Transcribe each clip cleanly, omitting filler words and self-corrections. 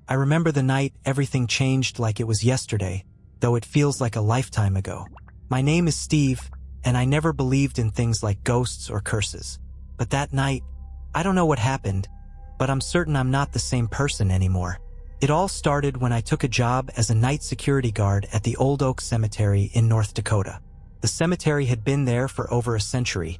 I remember the night everything changed like it was yesterday, though it feels like a lifetime ago. My name is Steve, and I never believed in things like ghosts or curses. But that night, I don't know what happened, but I'm certain I'm not the same person anymore. It all started when I took a job as a night security guard at the Old Oak Cemetery in North Dakota. The cemetery had been there for over a century,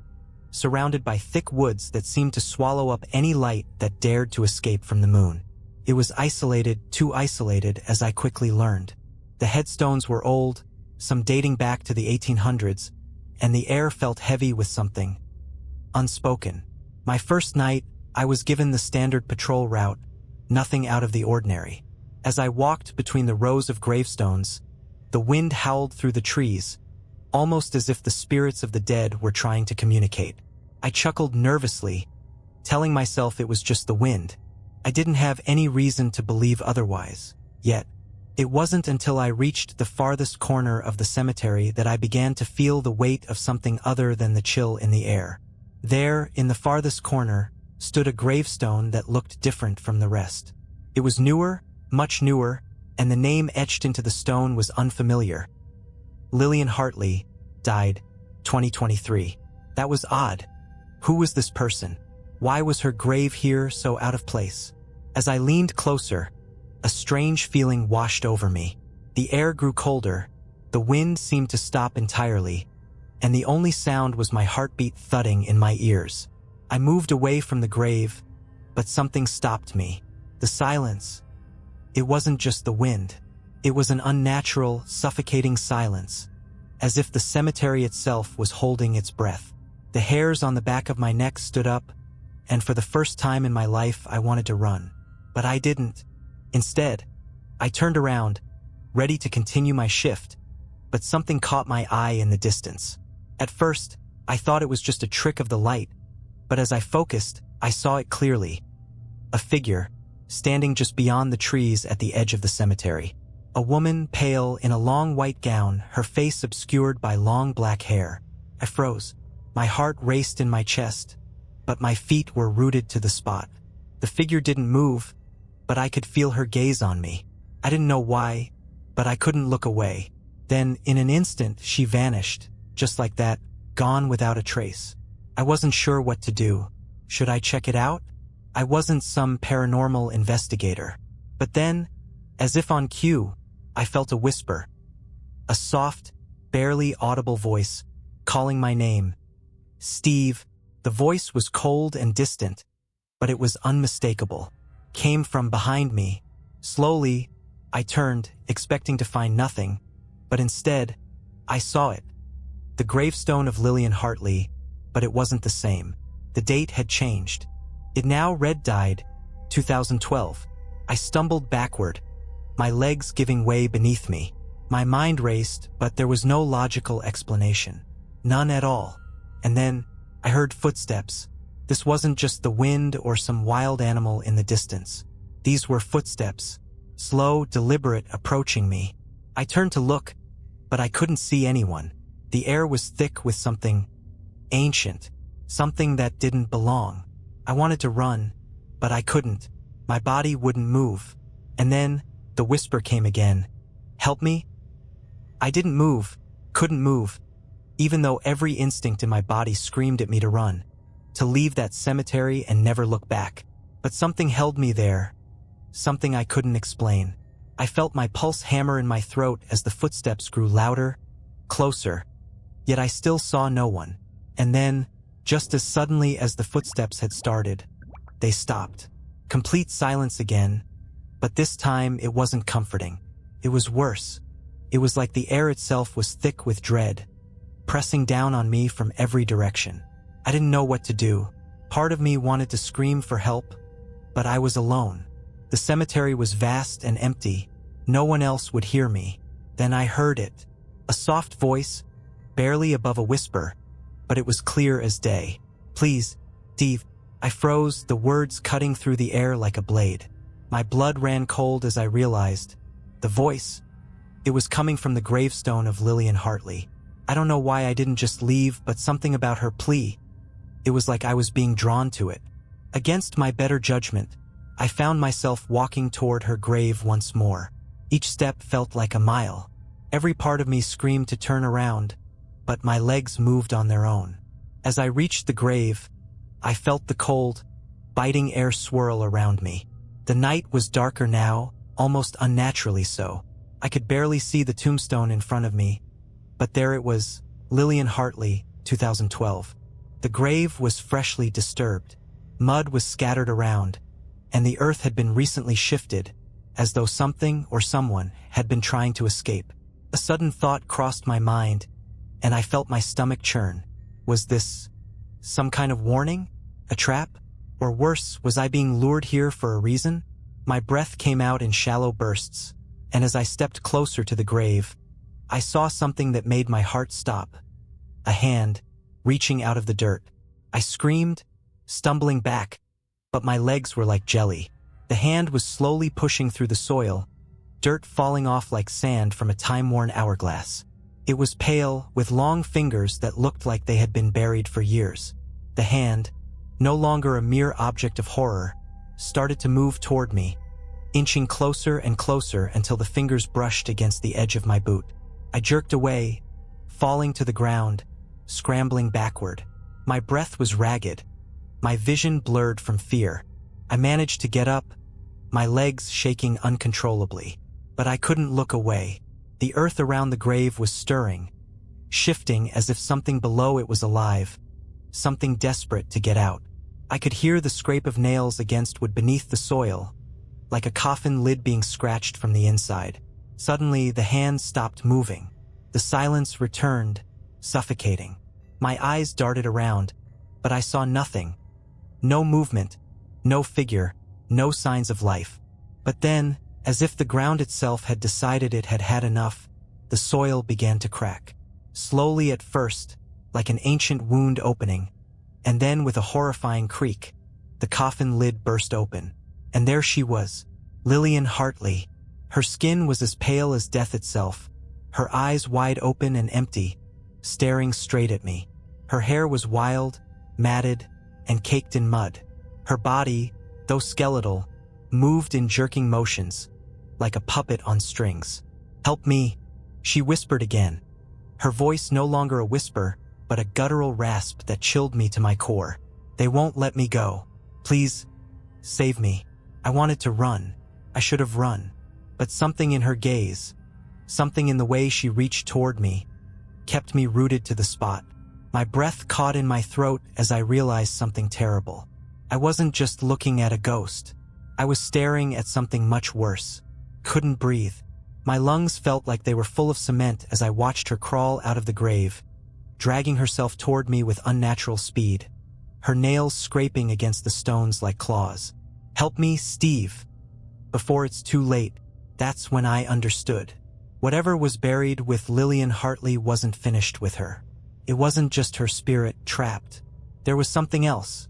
surrounded by thick woods that seemed to swallow up any light that dared to escape from the moon. It was isolated, too isolated, as I quickly learned. The headstones were old, some dating back to the 1800s, and the air felt heavy with something unspoken. My first night, I was given the standard patrol route, nothing out of the ordinary. As I walked between the rows of gravestones, the wind howled through the trees, almost as if the spirits of the dead were trying to communicate. I chuckled nervously, telling myself it was just the wind. I didn't have any reason to believe otherwise. Yet, it wasn't until I reached the farthest corner of the cemetery that I began to feel the weight of something other than the chill in the air. There, in the farthest corner, stood a gravestone that looked different from the rest. It was newer, much newer, and the name etched into the stone was unfamiliar. Lillian Hartley died 2023. That was odd. Who was this person? Why was her grave here so out of place? As I leaned closer, a strange feeling washed over me. The air grew colder, the wind seemed to stop entirely, and the only sound was my heartbeat thudding in my ears. I moved away from the grave, but something stopped me. The silence. It wasn't just the wind. It was an unnatural, suffocating silence, as if the cemetery itself was holding its breath. The hairs on the back of my neck stood up, and for the first time in my life I wanted to run. But I didn't. Instead, I turned around, ready to continue my shift, but something caught my eye in the distance. At first, I thought it was just a trick of the light, but as I focused, I saw it clearly. A figure, standing just beyond the trees at the edge of the cemetery. A woman, pale, in a long white gown, her face obscured by long black hair. I froze. My heart raced in my chest, but my feet were rooted to the spot. The figure didn't move, but I could feel her gaze on me. I didn't know why, but I couldn't look away. Then, in an instant, she vanished, just like that, gone without a trace. I wasn't sure what to do. Should I check it out? I wasn't some paranormal investigator. But then, as if on cue, I felt a whisper. A soft, barely audible voice, calling my name. Steve. The voice was cold and distant, but it was unmistakable. Came from behind me. Slowly, I turned, expecting to find nothing, but instead, I saw it. The gravestone of Lillian Hartley, but it wasn't the same. The date had changed. It now read died, 2012. I stumbled backward, my legs giving way beneath me. My mind raced, but there was no logical explanation. None at all. And then, I heard footsteps. This wasn't just the wind or some wild animal in the distance. These were footsteps, slow, deliberate, approaching me. I turned to look, but I couldn't see anyone. The air was thick with something ancient, something that didn't belong. I wanted to run, but I couldn't. My body wouldn't move. And then, the whisper came again. Help me? I didn't move, couldn't move, even though every instinct in my body screamed at me to run, to leave that cemetery and never look back. But something held me there, something I couldn't explain. I felt my pulse hammer in my throat as the footsteps grew louder, closer, yet I still saw no one. And then, just as suddenly as the footsteps had started, they stopped. Complete silence again, but this time it wasn't comforting. It was worse. It was like the air itself was thick with dread, pressing down on me from every direction. I didn't know what to do. Part of me wanted to scream for help, but I was alone. The cemetery was vast and empty. No one else would hear me. Then I heard it. A soft voice, barely above a whisper, but it was clear as day. Please, Steve. I froze, the words cutting through the air like a blade. My blood ran cold as I realized. The voice. It was coming from the gravestone of Lillian Hartley. I don't know why I didn't just leave, but something about her plea. It was like I was being drawn to it. Against my better judgment, I found myself walking toward her grave once more. Each step felt like a mile. Every part of me screamed to turn around, but my legs moved on their own. As I reached the grave, I felt the cold, biting air swirl around me. The night was darker now, almost unnaturally so. I could barely see the tombstone in front of me, but there it was, Lillian Hartley, 2012. The grave was freshly disturbed. Mud was scattered around, and the earth had been recently shifted, as though something or someone had been trying to escape. A sudden thought crossed my mind, and I felt my stomach churn. Was this some kind of warning? A trap? Or worse, was I being lured here for a reason? My breath came out in shallow bursts, and as I stepped closer to the grave, I saw something that made my heart stop. A hand, reaching out of the dirt. I screamed, stumbling back, but my legs were like jelly. The hand was slowly pushing through the soil, dirt falling off like sand from a time-worn hourglass. It was pale, with long fingers that looked like they had been buried for years. The hand, no longer a mere object of horror, started to move toward me, inching closer and closer until the fingers brushed against the edge of my boot. I jerked away, falling to the ground, scrambling backward. My breath was ragged, my vision blurred from fear. I managed to get up, my legs shaking uncontrollably, but I couldn't look away. The earth around the grave was stirring, shifting as if something below it was alive, something desperate to get out. I could hear the scrape of nails against wood beneath the soil, like a coffin lid being scratched from the inside. Suddenly, the hand stopped moving. The silence returned, suffocating. My eyes darted around, but I saw nothing. No movement, no figure, no signs of life. But then, as if the ground itself had decided it had had enough, the soil began to crack. Slowly at first, like an ancient wound opening, and then with a horrifying creak, the coffin lid burst open. And there she was, Lillian Hartley. Her skin was as pale as death itself, her eyes wide open and empty, staring straight at me. Her hair was wild, matted, and caked in mud. Her body, though skeletal, moved in jerking motions, like a puppet on strings. "Help me," she whispered again, her voice no longer a whisper, but a guttural rasp that chilled me to my core. "They won't let me go. Please, save me." I wanted to run. I should have run. But something in her gaze, something in the way she reached toward me, kept me rooted to the spot. My breath caught in my throat as I realized something terrible. I wasn't just looking at a ghost. I was staring at something much worse. Couldn't breathe. My lungs felt like they were full of cement as I watched her crawl out of the grave, dragging herself toward me with unnatural speed, her nails scraping against the stones like claws. "Help me, Steve. Before it's too late." That's when I understood. Whatever was buried with Lillian Hartley wasn't finished with her. It wasn't just her spirit trapped. There was something else,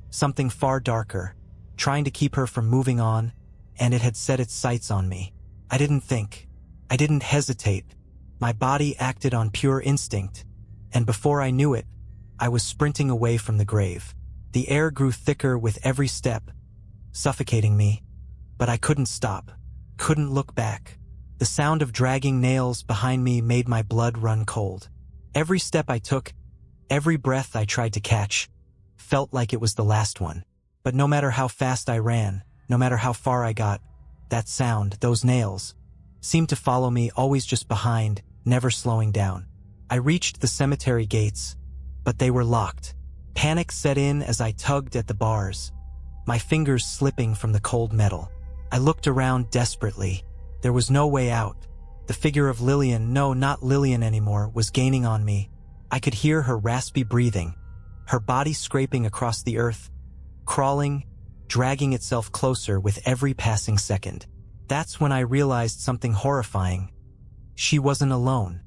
something far darker, trying to keep her from moving on, and it had set its sights on me. I didn't think. I didn't hesitate. My body acted on pure instinct, and before I knew it, I was sprinting away from the grave. The air grew thicker with every step, suffocating me, but I couldn't stop, couldn't look back. The sound of dragging nails behind me made my blood run cold. Every step I took, every breath I tried to catch, felt like it was the last one. But no matter how fast I ran, no matter how far I got, that sound, those nails, seemed to follow me, always just behind, never slowing down. I reached the cemetery gates, but they were locked. Panic set in as I tugged at the bars, my fingers slipping from the cold metal. I looked around desperately. There was no way out. The figure of Lillian, no, not Lillian anymore, was gaining on me. I could hear her raspy breathing, her body scraping across the earth, crawling, dragging itself closer with every passing second. That's when I realized something horrifying. She wasn't alone.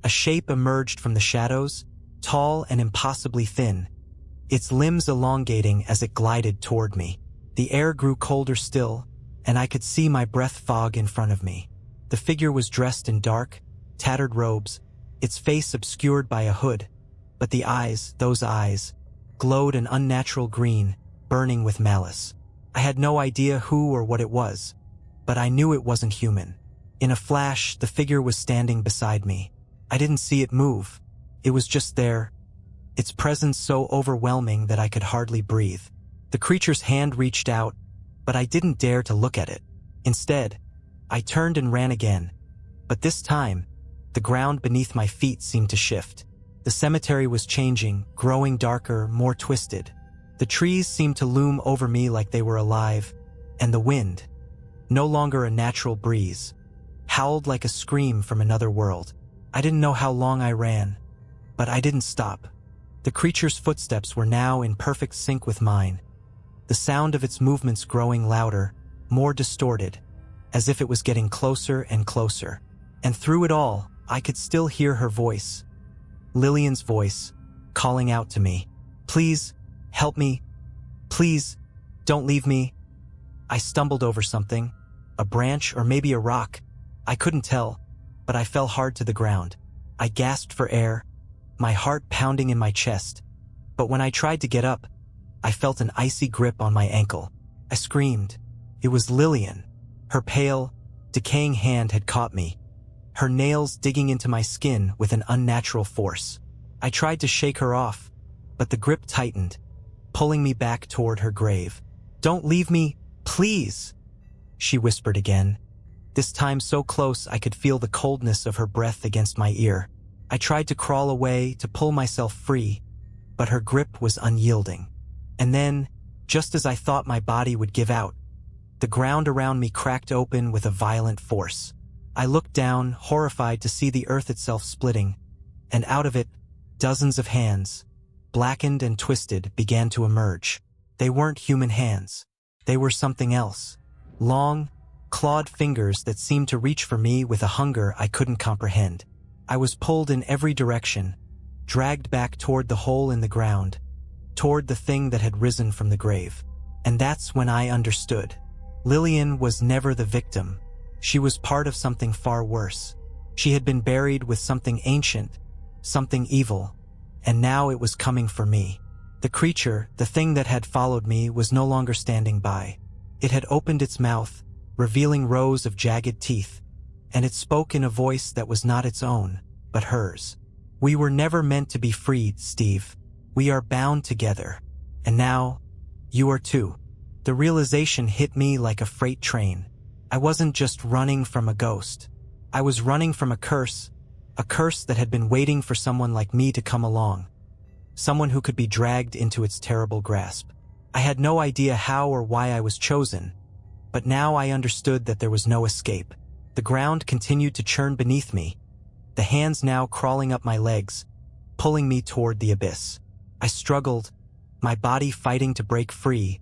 A shape emerged from the shadows, tall and impossibly thin, its limbs elongating as it glided toward me. The air grew colder still, and I could see my breath fog in front of me. The figure was dressed in dark, tattered robes, its face obscured by a hood, but the eyes, those eyes, glowed an unnatural green, burning with malice. I had no idea who or what it was, but I knew it wasn't human. In a flash, the figure was standing beside me. I didn't see it move. It was just there, its presence so overwhelming that I could hardly breathe. The creature's hand reached out, but I didn't dare to look at it. Instead, I turned and ran again. But this time, the ground beneath my feet seemed to shift. The cemetery was changing, growing darker, more twisted. The trees seemed to loom over me like they were alive, and the wind, no longer a natural breeze, howled like a scream from another world. I didn't know how long I ran, but I didn't stop. The creature's footsteps were now in perfect sync with mine, the sound of its movements growing louder, more distorted, as if it was getting closer and closer. And through it all, I could still hear her voice, Lillian's voice, calling out to me. Please, help me. Please, don't leave me. I stumbled over something, a branch or maybe a rock. I couldn't tell, but I fell hard to the ground. I gasped for air, my heart pounding in my chest. But when I tried to get up, I felt an icy grip on my ankle. I screamed. It was Lillian. Her pale, decaying hand had caught me, her nails digging into my skin with an unnatural force. I tried to shake her off, but the grip tightened, pulling me back toward her grave. Don't leave me, please, she whispered again, this time so close I could feel the coldness of her breath against my ear. I tried to crawl away, to pull myself free, but her grip was unyielding. And then, just as I thought my body would give out, the ground around me cracked open with a violent force. I looked down, horrified to see the earth itself splitting, and out of it, dozens of hands, blackened and twisted, began to emerge. They weren't human hands. They were something else. Long, clawed fingers that seemed to reach for me with a hunger I couldn't comprehend. I was pulled in every direction, dragged back toward the hole in the ground, toward the thing that had risen from the grave. And that's when I understood. Lillian was never the victim. She was part of something far worse. She had been buried with something ancient, something evil, and now it was coming for me. The creature, the thing that had followed me, was no longer standing by. It had opened its mouth, revealing rows of jagged teeth, and it spoke in a voice that was not its own, but hers. We were never meant to be freed, Steve. We are bound together. And now, you are too. The realization hit me like a freight train. I wasn't just running from a ghost. I was running from a curse that had been waiting for someone like me to come along. Someone who could be dragged into its terrible grasp. I had no idea how or why I was chosen, but now I understood that there was no escape. The ground continued to churn beneath me, the hands now crawling up my legs, pulling me toward the abyss. I struggled, my body fighting to break free,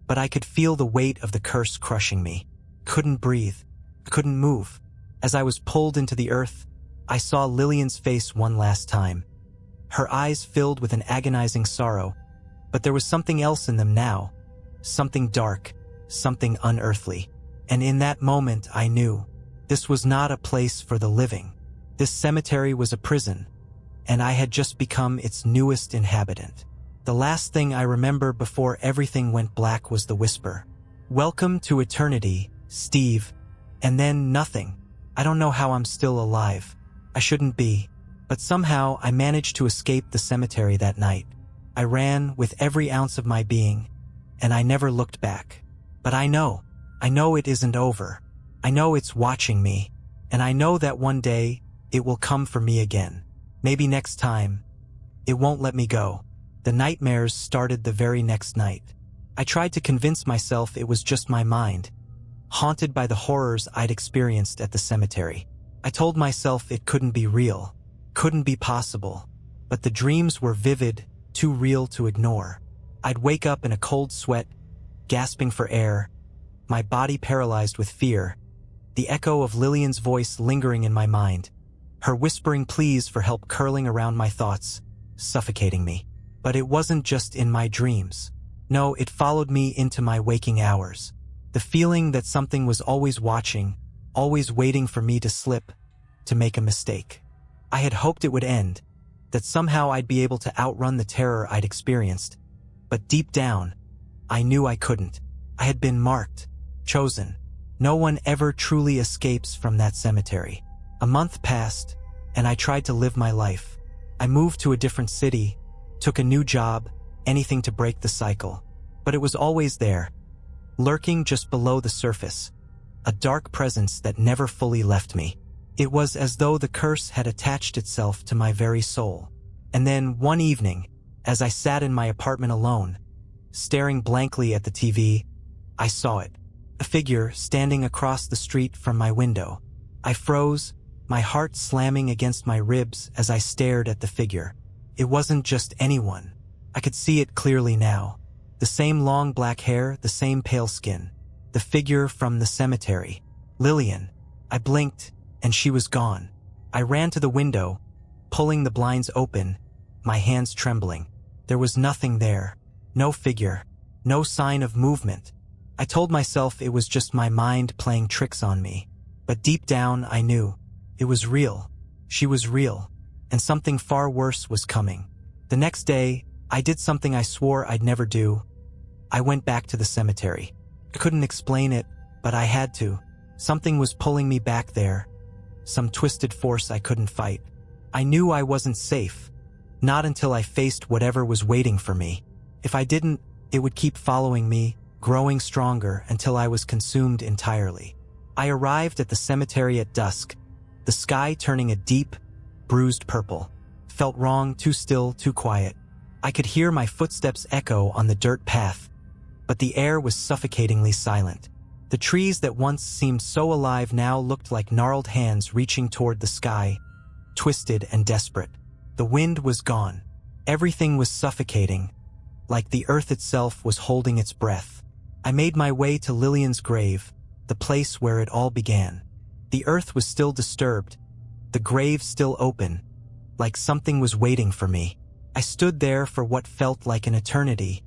but I could feel the weight of the curse crushing me. Couldn't breathe, couldn't move. As I was pulled into the earth, I saw Lillian's face one last time. Her eyes filled with an agonizing sorrow, but there was something else in them now. Something dark, something unearthly. And in that moment I knew, this was not a place for the living. This cemetery was a prison, and I had just become its newest inhabitant. The last thing I remember before everything went black was the whisper. Welcome to eternity, Steve. And then nothing. I don't know how I'm still alive. I shouldn't be. But somehow I managed to escape the cemetery that night. I ran with every ounce of my being, and I never looked back. But I know it isn't over. I know it's watching me, and I know that one day it will come for me again. Maybe next time. It won't let me go. The nightmares started the very next night. I tried to convince myself it was just my mind, haunted by the horrors I'd experienced at the cemetery. I told myself it couldn't be real, couldn't be possible, but the dreams were vivid, too real to ignore. I'd wake up in a cold sweat, gasping for air, my body paralyzed with fear, the echo of Lillian's voice lingering in my mind, her whispering pleas for help curling around my thoughts, suffocating me. But it wasn't just in my dreams. No, it followed me into my waking hours. The feeling that something was always watching, always waiting for me to slip, to make a mistake. I had hoped it would end, that somehow I'd be able to outrun the terror I'd experienced. But deep down, I knew I couldn't. I had been marked, chosen. No one ever truly escapes from that cemetery. A month passed, and I tried to live my life. I moved to a different city, took a new job, anything to break the cycle. But it was always there, lurking just below the surface, a dark presence that never fully left me. It was as though the curse had attached itself to my very soul. And then, one evening, as I sat in my apartment alone, staring blankly at the TV, I saw it. A figure standing across the street from my window. I froze, my heart slamming against my ribs as I stared at the figure. It wasn't just anyone. I could see it clearly now. The same long black hair, the same pale skin. The figure from the cemetery. Lillian. I blinked, and she was gone. I ran to the window, pulling the blinds open, my hands trembling. There was nothing there. No figure. No sign of movement. I told myself it was just my mind playing tricks on me. But deep down, I knew. It was real. She was real. And something far worse was coming. The next day, I did something I swore I'd never do. I went back to the cemetery. I couldn't explain it, but I had to. Something was pulling me back there. Some twisted force I couldn't fight. I knew I wasn't safe. Not until I faced whatever was waiting for me. If I didn't, it would keep following me, growing stronger until I was consumed entirely. I arrived at the cemetery at dusk, the sky turning a deep, bruised purple. Felt wrong, too still, too quiet. I could hear my footsteps echo on the dirt path, but the air was suffocatingly silent. The trees that once seemed so alive now looked like gnarled hands reaching toward the sky, twisted and desperate. The wind was gone. Everything was suffocating, like the earth itself was holding its breath. I made my way to Lillian's grave, the place where it all began. The earth was still disturbed, the grave still open, like something was waiting for me. I stood there for what felt like an eternity,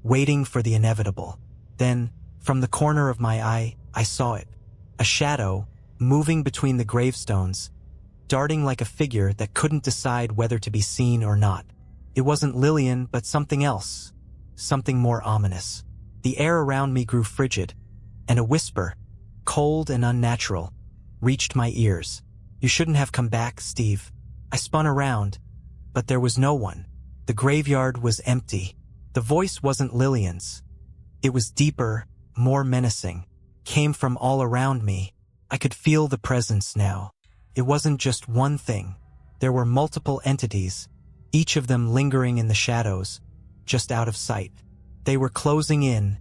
waiting for the inevitable. Then, from the corner of my eye, I saw it. A shadow, moving between the gravestones, darting like a figure that couldn't decide whether to be seen or not. It wasn't Lillian, but something else, something more ominous. The air around me grew frigid, and a whisper, cold and unnatural, reached my ears. "You shouldn't have come back, Steve." I spun around, but there was no one. The graveyard was empty. The voice wasn't Lillian's. It was deeper, more menacing, came from all around me. I could feel the presence now. It wasn't just one thing. There were multiple entities, each of them lingering in the shadows, just out of sight. They were closing in,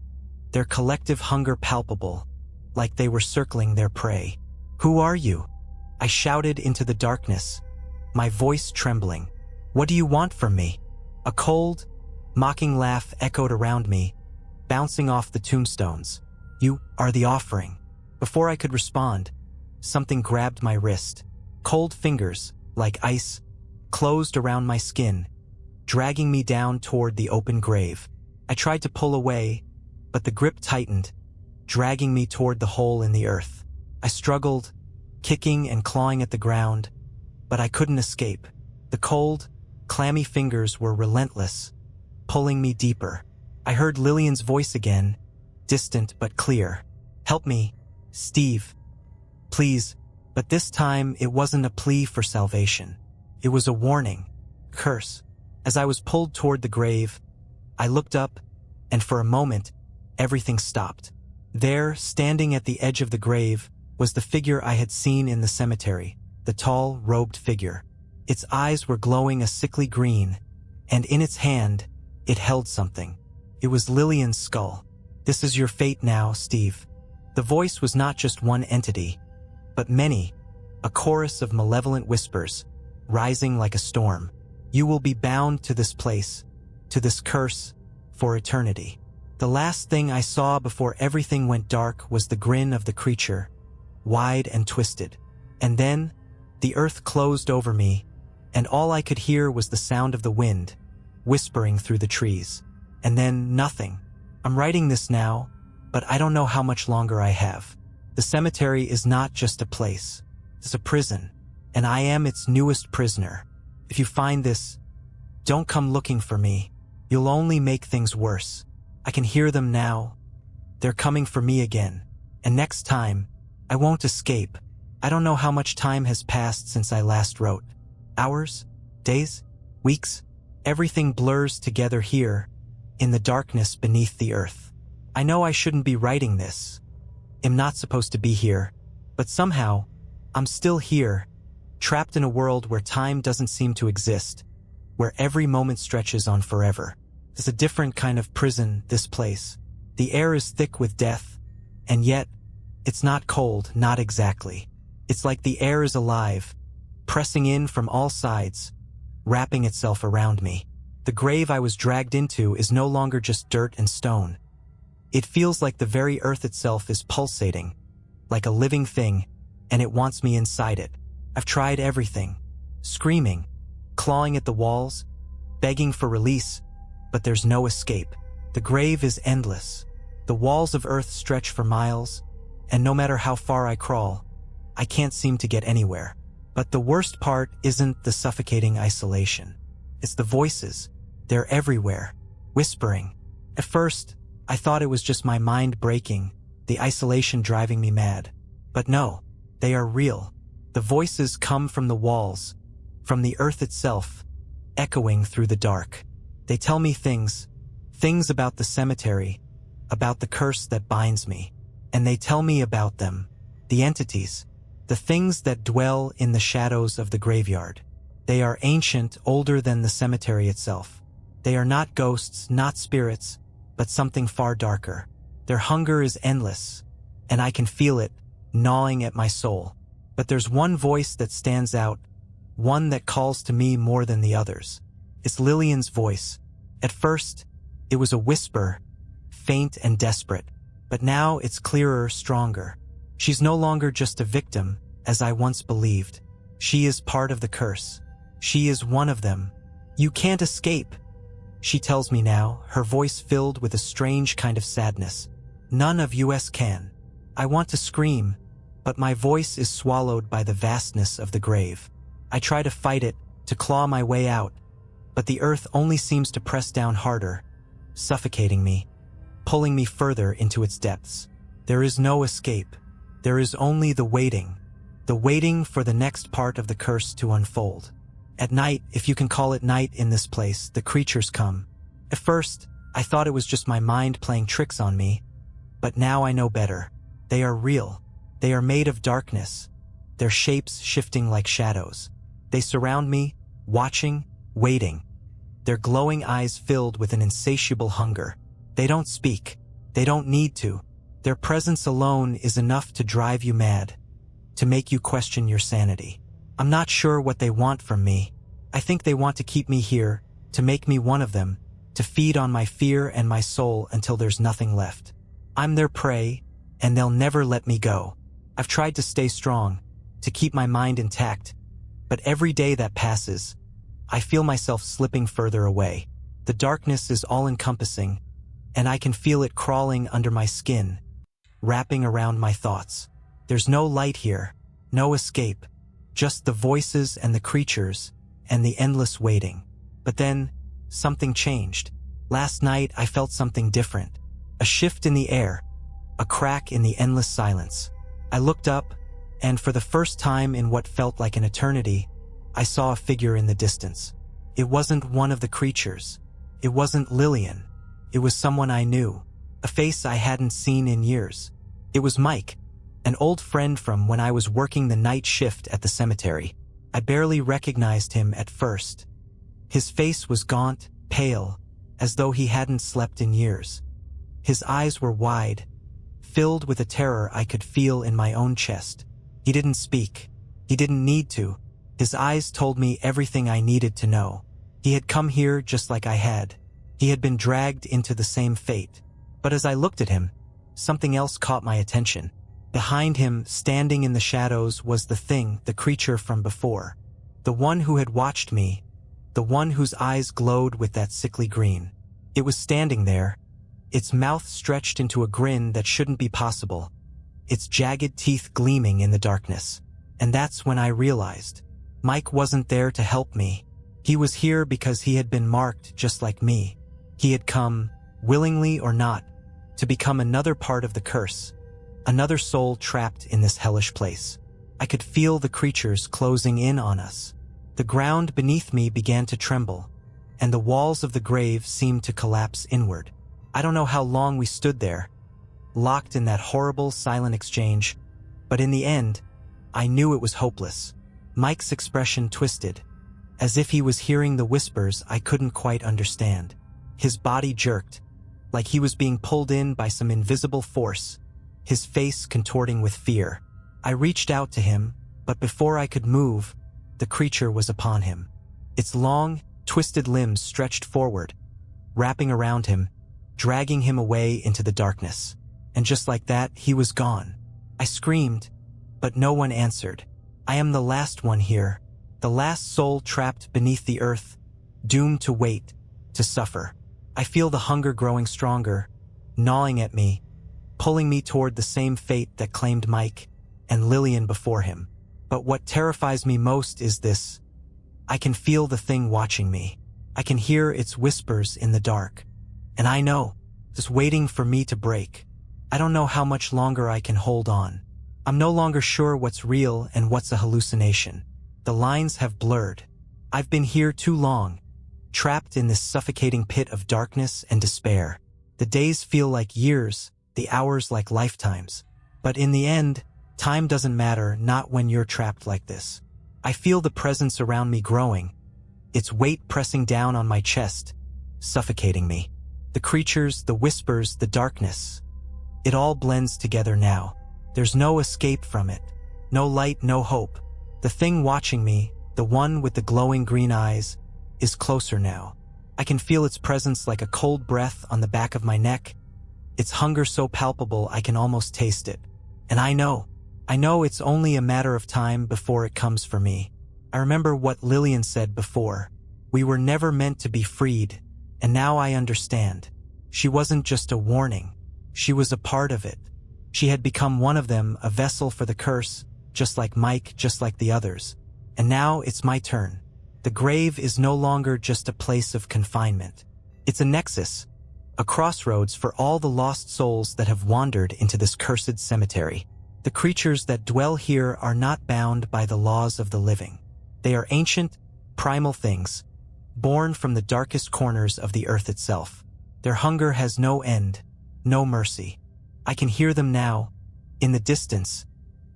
their collective hunger palpable, like they were circling their prey. "Who are you?" I shouted into the darkness, my voice trembling. "What do you want from me?" A cold, mocking laugh echoed around me, bouncing off the tombstones. "You are the offering." Before I could respond, something grabbed my wrist. Cold fingers, like ice, closed around my skin, dragging me down toward the open grave. I tried to pull away, but the grip tightened, dragging me toward the hole in the earth. I struggled, kicking and clawing at the ground, but I couldn't escape. The cold, clammy fingers were relentless, pulling me deeper. I heard Lillian's voice again, distant but clear. "Help me, Steve. Please." But this time, it wasn't a plea for salvation. It was a warning, curse. As I was pulled toward the grave, I looked up, and for a moment, everything stopped. There, standing at the edge of the grave, was the figure I had seen in the cemetery, the tall, robed figure. Its eyes were glowing a sickly green, and in its hand, it held something. It was Lillian's skull. "This is your fate now, Steve." The voice was not just one entity, but many, a chorus of malevolent whispers, rising like a storm. "You will be bound to this place, to this curse, for eternity." The last thing I saw before everything went dark was the grin of the creature, wide and twisted. And then, the earth closed over me, and all I could hear was the sound of the wind, whispering through the trees. And then nothing. I'm writing this now, but I don't know how much longer I have. The cemetery is not just a place. It's a prison, and I am its newest prisoner. If you find this, don't come looking for me. You'll only make things worse. I can hear them now. They're coming for me again. And next time, I won't escape. I don't know how much time has passed since I last wrote. Hours? Days? Weeks? Everything blurs together here, in the darkness beneath the earth. I know I shouldn't be writing this. I'm not supposed to be here. But somehow, I'm still here, trapped in a world where time doesn't seem to exist, where every moment stretches on forever. It's a different kind of prison, this place. The air is thick with death, and yet, it's not cold, not exactly. It's like the air is alive, pressing in from all sides, wrapping itself around me. The grave I was dragged into is no longer just dirt and stone. It feels like the very earth itself is pulsating, like a living thing, and it wants me inside it. I've tried everything, screaming, clawing at the walls, begging for release, but there's no escape. The grave is endless. The walls of earth stretch for miles, and no matter how far I crawl, I can't seem to get anywhere. But the worst part isn't the suffocating isolation. It's the voices. They're everywhere, whispering. At first, I thought it was just my mind breaking, the isolation driving me mad. But no, they are real. The voices come from the walls, from the earth itself, echoing through the dark. They tell me things about the cemetery, about the curse that binds me. And they tell me about them, the entities, the things that dwell in the shadows of the graveyard. They are ancient, older than the cemetery itself. They are not ghosts, not spirits, but something far darker. Their hunger is endless, and I can feel it, gnawing at my soul. But there's one voice that stands out, one that calls to me more than the others. It's Lillian's voice. At first, it was a whisper, faint and desperate, but now it's clearer, stronger. She's no longer just a victim, as I once believed. She is part of the curse. She is one of them. You can't escape, she tells me now, her voice filled with a strange kind of sadness. None of us can. I want to scream, but my voice is swallowed by the vastness of the grave. I try to fight it, to claw my way out, but the earth only seems to press down harder, suffocating me, pulling me further into its depths. There is no escape. There is only the waiting for the next part of the curse to unfold. At night, if you can call it night in this place, the creatures come. At first, I thought it was just my mind playing tricks on me, but now I know better. They are real. They are made of darkness, their shapes shifting like shadows. They surround me, watching, waiting, their glowing eyes filled with an insatiable hunger. They don't speak. They don't need to. Their presence alone is enough to drive you mad, to make you question your sanity. I'm not sure what they want from me. I think they want to keep me here, to make me one of them, to feed on my fear and my soul until there's nothing left. I'm their prey, and they'll never let me go. I've tried to stay strong, to keep my mind intact, but every day that passes, I feel myself slipping further away. The darkness is all-encompassing, and I can feel it crawling under my skin, wrapping around my thoughts. There's no light here, no escape, just the voices and the creatures, and the endless waiting. But then, something changed. Last night I felt something different. A shift in the air, a crack in the endless silence. I looked up, and for the first time in what felt like an eternity, I saw a figure in the distance. It wasn't one of the creatures. It wasn't Lillian. It was someone I knew, a face I hadn't seen in years. It was Mike, an old friend from when I was working the night shift at the cemetery. I barely recognized him at first. His face was gaunt, pale, as though he hadn't slept in years. His eyes were wide, filled with a terror I could feel in my own chest. He didn't speak. He didn't need to. His eyes told me everything I needed to know. He had come here just like I had. He had been dragged into the same fate. But as I looked at him, something else caught my attention. Behind him, standing in the shadows, was the creature from before. The one who had watched me, the one whose eyes glowed with that sickly green. It was standing there, its mouth stretched into a grin that shouldn't be possible, its jagged teeth gleaming in the darkness. And that's when I realized. Mike wasn't there to help me. He was here because he had been marked just like me. He had come, willingly or not, to become another part of the curse, another soul trapped in this hellish place. I could feel the creatures closing in on us. The ground beneath me began to tremble, and the walls of the grave seemed to collapse inward. I don't know how long we stood there, locked in that horrible, silent exchange, but in the end, I knew it was hopeless. Mike's expression twisted, as if he was hearing the whispers I couldn't quite understand. His body jerked, like he was being pulled in by some invisible force, his face contorting with fear. I reached out to him, but before I could move, the creature was upon him. Its long, twisted limbs stretched forward, wrapping around him, dragging him away into the darkness. And just like that, he was gone. I screamed, but no one answered. I am the last one here, the last soul trapped beneath the earth, doomed to wait, to suffer. I feel the hunger growing stronger, gnawing at me, pulling me toward the same fate that claimed Mike and Lillian before him. But what terrifies me most is this. I can feel the thing watching me. I can hear its whispers in the dark. And I know, it's waiting for me to break. I don't know how much longer I can hold on. I'm no longer sure what's real and what's a hallucination. The lines have blurred. I've been here too long, trapped in this suffocating pit of darkness and despair. The days feel like years, the hours like lifetimes. But in the end, time doesn't matter, not when you're trapped like this. I feel the presence around me growing, its weight pressing down on my chest, suffocating me. The creatures, the whispers, the darkness. It all blends together now. There's no escape from it. No light, no hope. The thing watching me, the one with the glowing green eyes, is closer now. I can feel its presence like a cold breath on the back of my neck, its hunger so palpable I can almost taste it. And I know it's only a matter of time before it comes for me. I remember what Lillian said before. We were never meant to be freed, and now I understand. She wasn't just a warning. She was a part of it. She had become one of them, a vessel for the curse, just like Mike, just like the others. And now it's my turn. The grave is no longer just a place of confinement. It's a nexus, a crossroads for all the lost souls that have wandered into this cursed cemetery. The creatures that dwell here are not bound by the laws of the living. They are ancient, primal things, born from the darkest corners of the earth itself. Their hunger has no end, no mercy. I can hear them now, in the distance,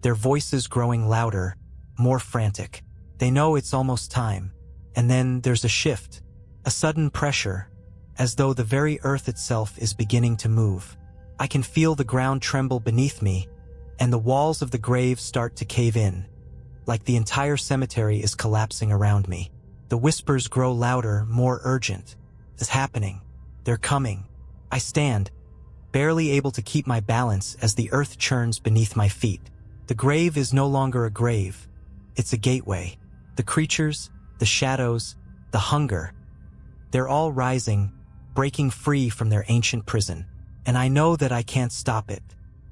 their voices growing louder, more frantic. They know it's almost time. And then there's a shift, a sudden pressure, as though the very earth itself is beginning to move. I can feel the ground tremble beneath me, and the walls of the grave start to cave in, like the entire cemetery is collapsing around me. The whispers grow louder, more urgent. It's happening. They're coming. I stand, barely able to keep my balance as the earth churns beneath my feet. The grave is no longer a grave. It's a gateway. The creatures, the shadows, the hunger, they're all rising, breaking free from their ancient prison. And I know that I can't stop it.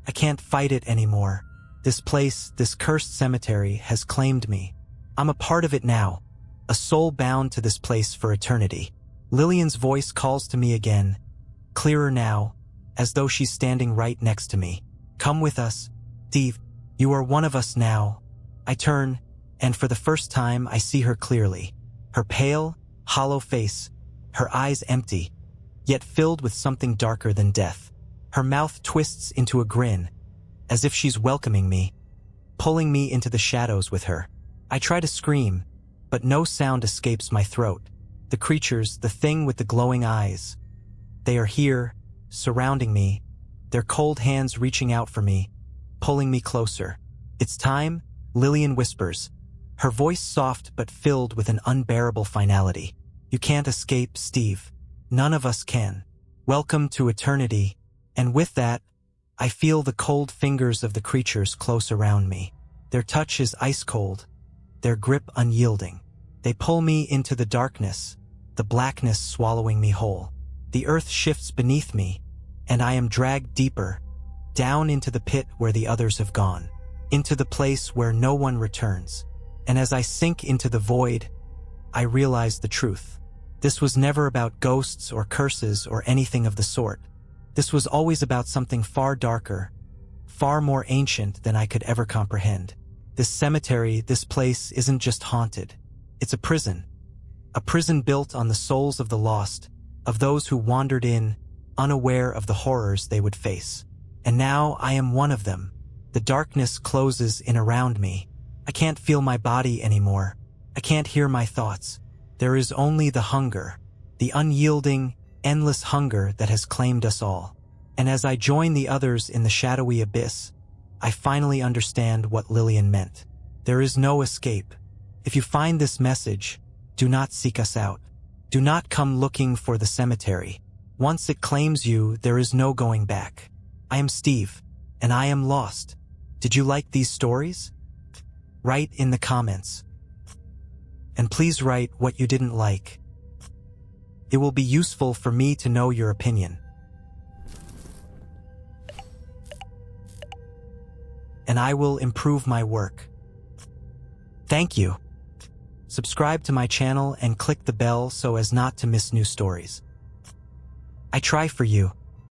I can't fight it anymore. This place, this cursed cemetery, has claimed me. I'm a part of it now, a soul bound to this place for eternity. Lillian's voice calls to me again, clearer now, as though she's standing right next to me. Come with us, Steve. You are one of us now. I turn, and for the first time I see her clearly. Her pale, hollow face, her eyes empty, yet filled with something darker than death. Her mouth twists into a grin, as if she's welcoming me, pulling me into the shadows with her. I try to scream, but no sound escapes my throat. The creatures, the thing with the glowing eyes, they are here, surrounding me, their cold hands reaching out for me, pulling me closer. It's time, Lillian whispers, her voice soft but filled with an unbearable finality. You can't escape, Steve. None of us can. Welcome to eternity. And with that, I feel the cold fingers of the creatures close around me. Their touch is ice cold, their grip unyielding. They pull me into the darkness, the blackness swallowing me whole. The earth shifts beneath me, and I am dragged deeper, down into the pit where the others have gone, into the place where no one returns. And as I sink into the void, I realize the truth. This was never about ghosts or curses or anything of the sort. This was always about something far darker, far more ancient than I could ever comprehend. This cemetery, this place, isn't just haunted. It's a prison. A prison built on the souls of the lost, of those who wandered in, unaware of the horrors they would face. And now I am one of them. The darkness closes in around me. I can't feel my body anymore. I can't hear my thoughts. There is only the hunger, the unyielding, endless hunger that has claimed us all. And as I join the others in the shadowy abyss, I finally understand what Lillian meant. There is no escape. If you find this message, do not seek us out. Do not come looking for the cemetery. Once it claims you, there is no going back. I am Steve, and I am lost. Did you like these stories? Write in the comments. And please write what you didn't like. It will be useful for me to know your opinion. And I will improve my work. Thank you. Subscribe to my channel and click the bell so as not to miss new stories. I try for you.